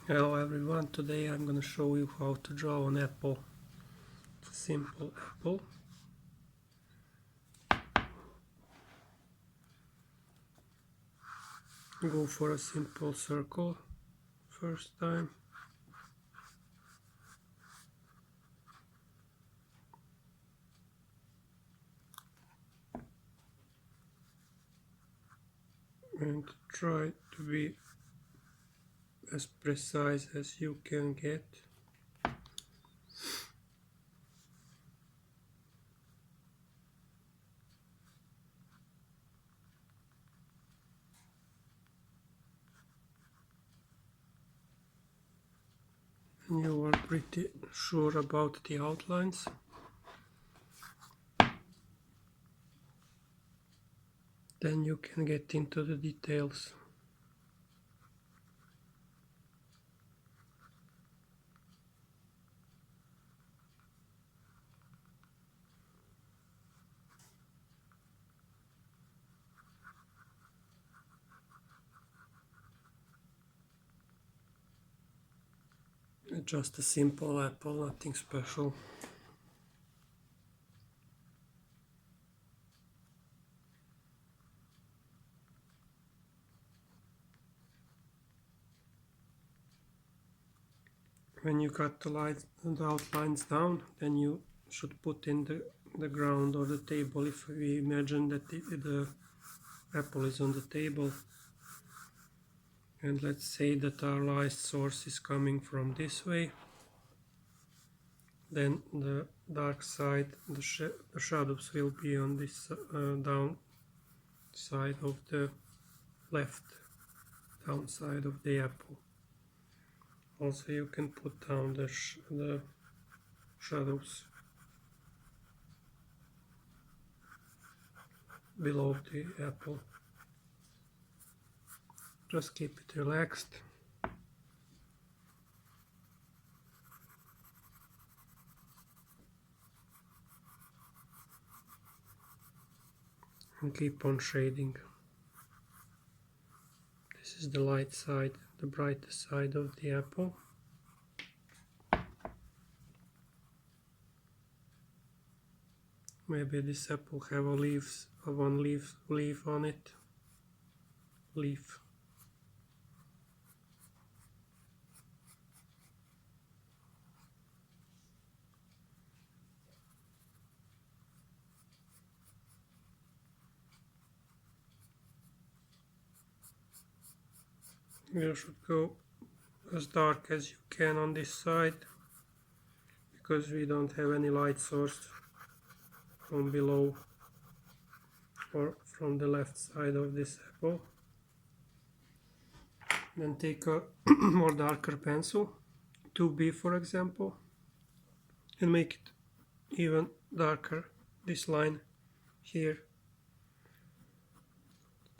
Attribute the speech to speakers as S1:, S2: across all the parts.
S1: Hello everyone, today I'm going to show you how to draw an apple. It's a simple apple. Go for a simple circle first time. And try to be as precise as you can get. And you are pretty sure about the outlines. Then you can get into the details. Just a simple apple, nothing special. When you cut the outlines down, then you should put in the ground or the table. If we imagine that the apple is on the table, and let's say that our light source is coming from this way, then the dark side, the shadows will be on this down side of the left down side of the apple. Also you can put down the shadows below the apple. Just keep it relaxed. And keep on shading. This is the light side, the brightest side of the apple. Maybe this apple have one leaf on it. Leaf. You should go as dark as you can on this side, because we don't have any light source from below or from the left side of this apple. Then take a more darker pencil, 2B for example, and make it even darker. This line here,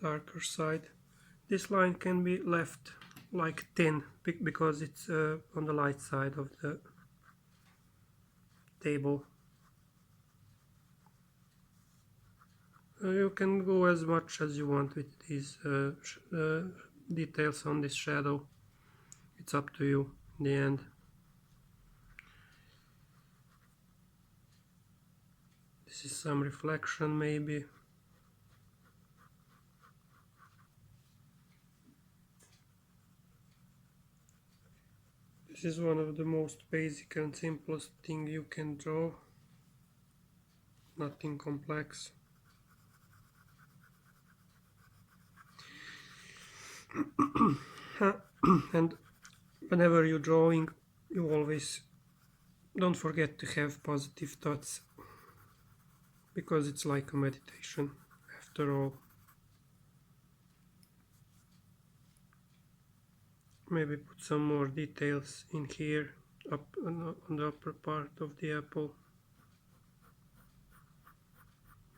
S1: darker side. This line can be left like thin because it's on the light side of the table. You can go as much as you want with these details on this shadow. It's up to you in the end. This is some reflection maybe. This is one of the most basic and simplest thing you can draw. Nothing complex. And whenever you're drawing, you always don't forget to have positive thoughts, because it's like a meditation after all. Maybe put some more details in here, up on the upper part of the apple.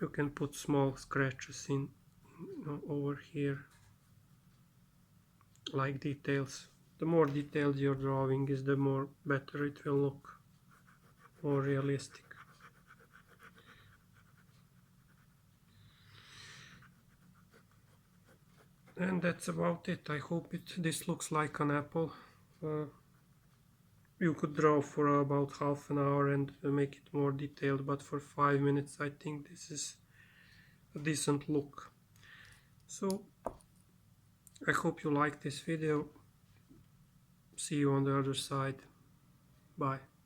S1: You can put small scratches in, over here, like details. The more detailed your drawing is, the more better it will look, more realistic. And that's about it. I hope this looks like an apple. you could draw for about half an hour and make it more detailed, but for 5 minutes I think this is a decent look. So I hope you like this video. See you on the other side. Bye.